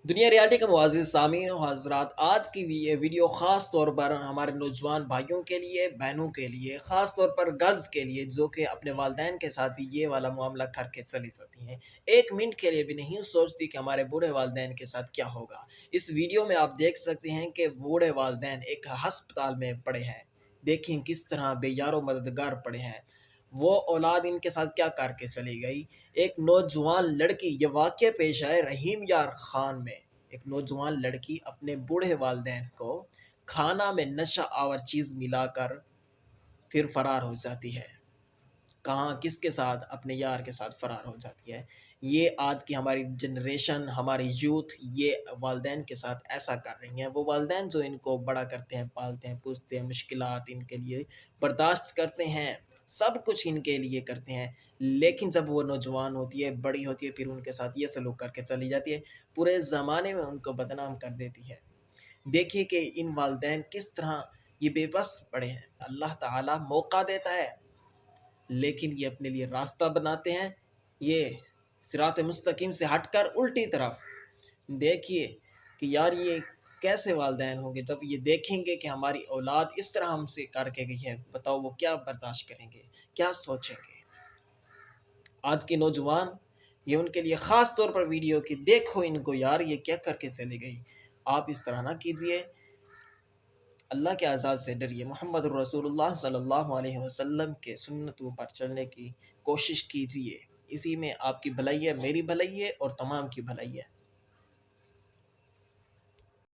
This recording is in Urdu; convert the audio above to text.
دنیا ریالٹی کا معزز سامعین و حضرات، آج کی یہ ویڈیو خاص طور پر ہمارے نوجوان بھائیوں کے لیے، بہنوں کے لیے، خاص طور پر گرلز کے لیے جو کہ اپنے والدین کے ساتھ یہ والا معاملہ کر کے چلی جاتی ہیں، ایک منٹ کے لیے بھی نہیں سوچتی کہ ہمارے بوڑھے والدین کے ساتھ کیا ہوگا۔ اس ویڈیو میں آپ دیکھ سکتے ہیں کہ بوڑھے والدین ایک ہسپتال میں پڑے ہیں، دیکھیں کس طرح بے یار و مددگار پڑے ہیں۔ وہ اولاد ان کے ساتھ کیا کر کے چلی گئی۔ ایک نوجوان لڑکی، یہ واقعہ پیش آئے رحیم یار خان میں۔ ایک نوجوان لڑکی اپنے بوڑھے والدین کو کھانا میں نشہ آور چیز ملا کر پھر فرار ہو جاتی ہے۔ کہاں، کس کے ساتھ؟ اپنے یار کے ساتھ فرار ہو جاتی ہے۔ یہ آج کی ہماری جنریشن، ہماری یوتھ، یہ والدین کے ساتھ ایسا کر رہی ہیں۔ وہ والدین جو ان کو بڑا کرتے ہیں، پالتے ہیں، پوستے ہیں، مشکلات ان کے لیے برداشت کرتے ہیں، سب کچھ ان کے لیے کرتے ہیں، لیکن جب وہ نوجوان ہوتی ہے، بڑی ہوتی ہے، پھر ان کے ساتھ یہ سلوک کر کے چلی جاتی ہے، پورے زمانے میں ان کو بدنام کر دیتی ہے۔ دیکھیے کہ ان والدین کس طرح یہ بے بس پڑے ہیں۔ اللہ تعالیٰ موقع دیتا ہے، لیکن یہ اپنے لیے راستہ بناتے ہیں، یہ صراط مستقیم سے ہٹ کر الٹی طرف۔ دیکھیے کہ یار یہ کیسے والدین ہوں گے جب یہ دیکھیں گے کہ ہماری اولاد اس طرح ہم سے کر کے گئی ہے، بتاؤ وہ کیا برداشت کریں گے، کیا سوچیں گے۔ آج کے نوجوان، یہ ان کے لیے خاص طور پر ویڈیو کی، دیکھو ان کو یار یہ کیا کر کے چلی گئی۔ آپ اس طرح نہ کیجئے، اللہ کے عذاب سے ڈریے، محمد الرسول اللہ صلی اللہ علیہ وسلم کے سنتوں پر چلنے کی کوشش کیجئے، اسی میں آپ کی بھلائی ہے، میری بھلائی ہے اور تمام کی بھلائی ہے۔